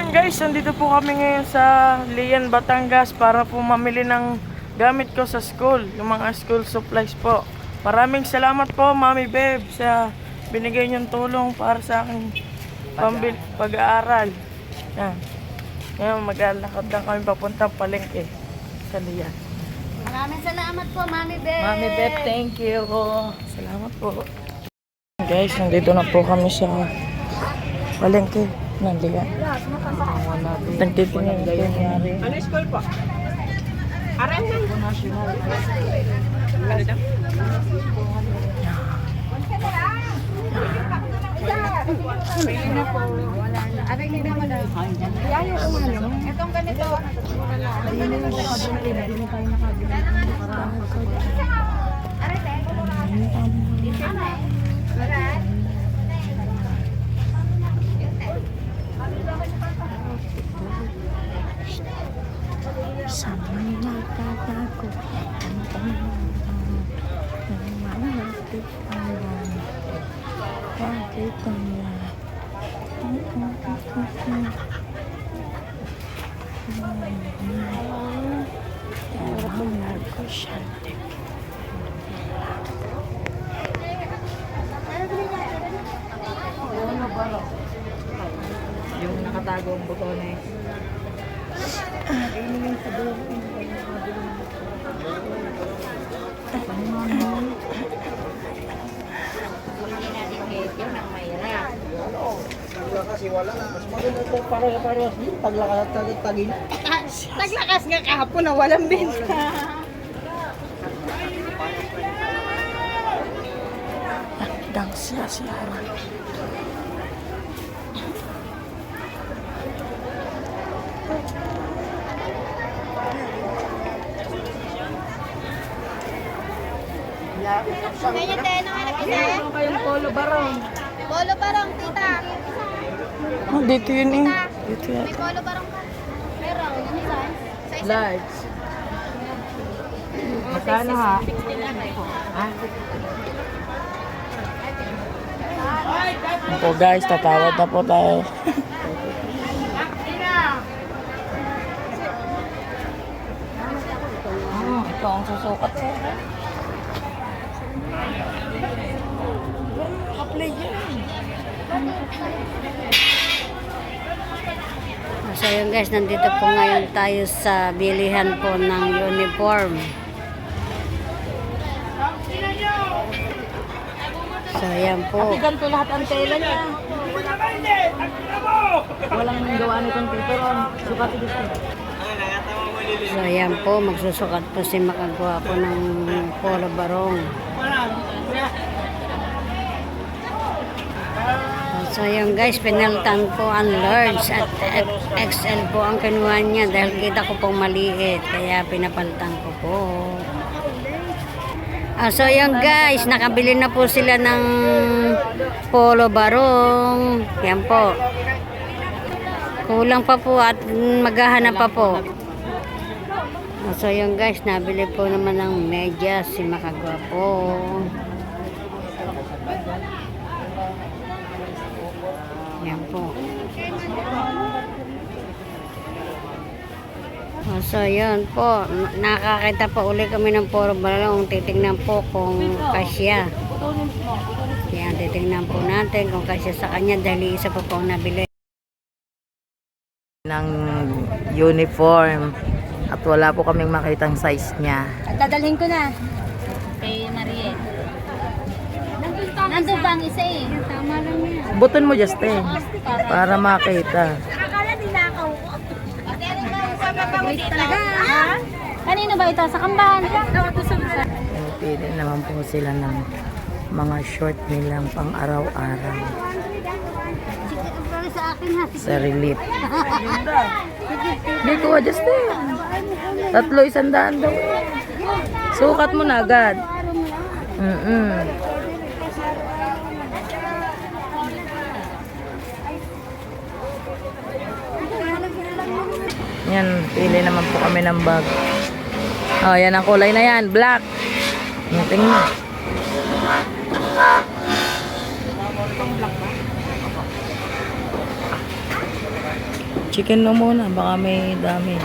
Guys, nandito po kami ngayon sa Lian, Batangas para po mamili ng gamit ko sa school, yung mga school supplies po. Maraming salamat po, Mami Beb, sa binigay niyong tulong para sa aking pag-aaral. Yan. Ngayon, maglalakad lang kami papuntang palengke sa Lian. Maraming salamat po, Mami Beb. Mami Beb, thank you. Salamat po. Guys, nandito na po kami sa palengke ng Lian. Nagtitingin kayo nangyari. Ano school po? Aral lang. Ano daw? Itong ganito. Sama nagtatago ang pangalaman ng malapit alam. Bakit ang lahat? Yung nakatago ang botones. Kasi wala na. Mas maganda ito para taglakas Taglakas nga kahapon na walang benta. Dang siya. Ganyan tayo na nga nakita. Ano kayong polo barong? Polo barong, tita. Oh, dito yun eh. Dito yan. May polo barong ka. Meron. Ano size? Size Large. Magkano ha? 16 lang eh. Po guys, tatawad na po tayo. Ito ang susukat ko. Nakaplay yan. So yun guys, nandito po ngayon tayo sa bilihan po ng uniform. So yan po. Ganito lahat ang tela niya. Walang gawa nitong tituron. Sukat dito. So yan po, magsusukat po si Makagwa po ng polo barong. So yun guys, pinaltan po ang large at XL po ang kinuha niya dahil kita ko pong maliit, kaya pinapalitan ko po. So yun guys, nakabili na po sila ng polo barong. Yan po. Kulang pa po at maghahanap pa po. So yun guys, nabili po naman ng medyas si Makagwa po. Yan po. So yun po, nakakita pa uli kami ng polo barong. Titignan po kung kasya. Yan, titignan po natin kung kasya sa kanya dahil isa pa po ang nabili. Ng uniform at wala po kaming makitang size niya. Dadalhin ko na kay Mariel. Nandun ba ang isa eh? Tama lang yan. Buton mo Justin para makita. Akala nila ako. Wait talaga. Kanino ba ito? Sa kamban? Pili naman po sila ng mga short nilang pang araw-araw Sa akin ha. sa relief. Hindi ko Justin. 300 daw. Sukat mo na agad. Yan, pili naman po kami ng bag. Oh, yan ang kulay na yan, black. Tingnan. Chicken mo muna, baka may damage.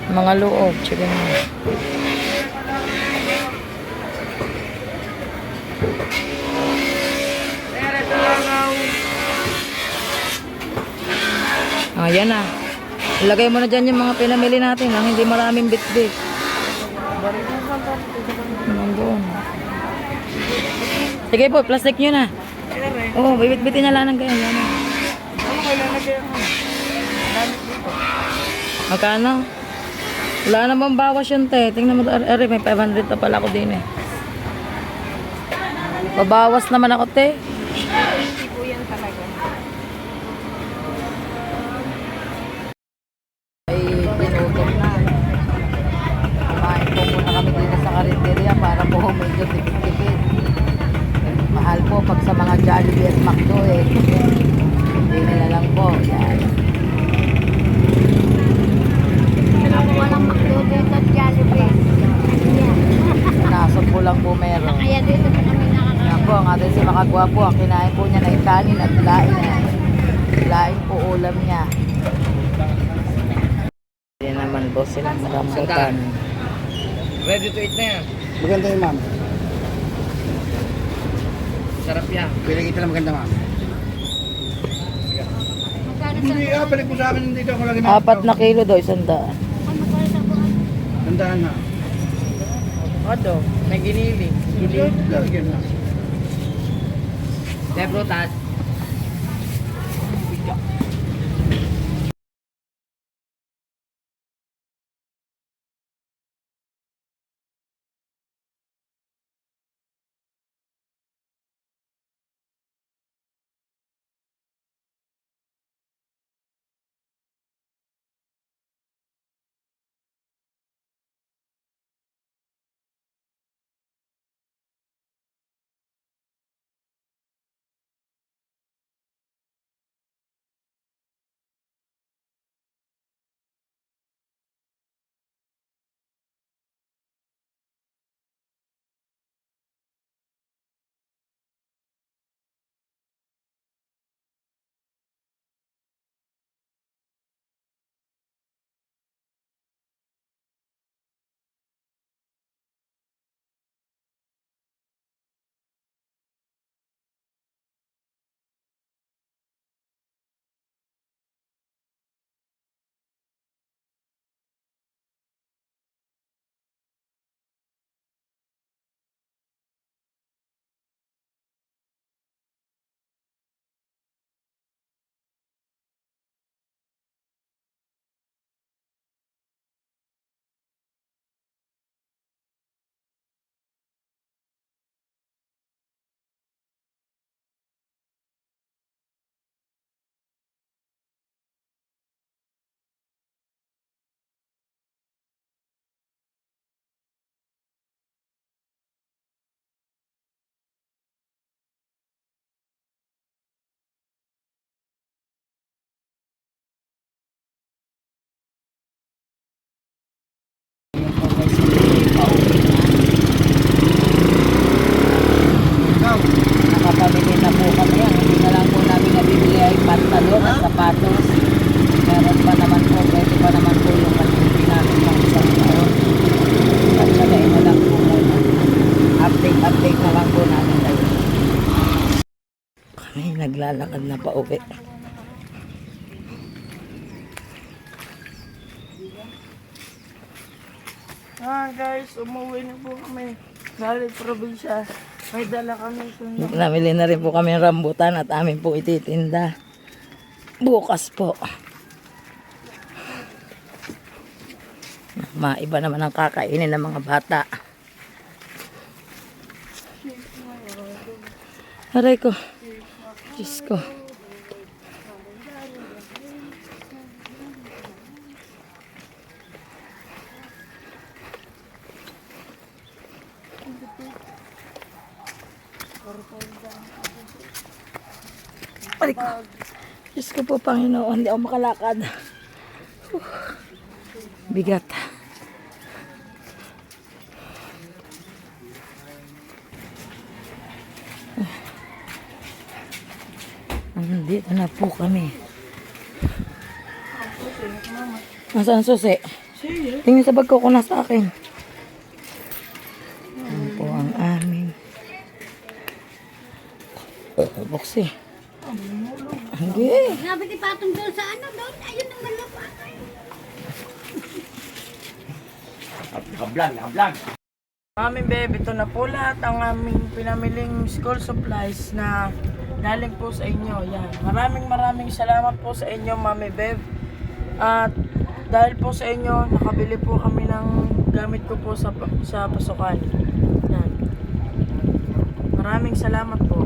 Mga loob, chicken mo. Ayan na. Ilagay mo na dyan yung mga pinamili natin lang, hindi maraming bit-bit. Nandun. Sige po, plastic nyo na. Oo, bibit-bitin na lang ng ganyan. Yan na. Magkano? Wala namang bawas yun, te. Tingnan mo, may 500 na pala ako din eh. Babawas naman ako, te. Hindi po yan talaga. Ay, pinutom na. Kumain po muna kami dito sa karinderya para po medyo tipid-tipid. Mahal po pag sa mga Jollibee at McDo eh. Hindi nila lang po. Yan. Walang McDo dito at Jollibee. Nasod po lang po meron. Kaya dito pa kami nakakain. Yan po, ang ating si Makagwapo, ang kinain po niya na kanin at laing. Laing po ulam niya. Hindi naman po silang rambutan. Ready to eat na yan. Maganda yun, ma'am. Sarap yan. Pili kita na maganda, ma'am. Hindi, balik mo sa akin. Hindi ako lagi 4 na kilo daw, 100. Tandaan na. Ano? May giniling. Lalagyan na. Lebrotas. Nakapamili na po kami yan. Hindi na lang po namin nabibili ay pantalon at sapatos. Meron pa naman po, pwede pa naman po yung pag-ibig namin ng isang taon. At sagayin na lang po muna. Update na lang po namin tayo. Kami naglalakad na pa uwi. Guys, umuwi na po kami. Galing probinsya. May dala kami sundo. Namili na rin po kami ng rambutan at amin po ititinda. Bukas po. Maiba naman ang kakainin ng mga bata. Aray ko. Diyos ko. Balik ko. Diyos ko po, Panginoon, hindi ako makalakad. Bigat. Nandito na po kami. Nasaan susi? Tingin sa bag ko kung nasa akin. Yan po ang aming boxy. Hindi. Sabi ni Patong doon sa ano doon. Ayun ang malapa. Mami Beb, ito na po lahat ang aming pinamiling school supplies na galing po sa inyo. Yan. Maraming salamat po sa inyo, Mami Beb. At dahil po sa inyo, nakabili po kami ng gamit ko po sa pasukan. Yan. Maraming salamat po.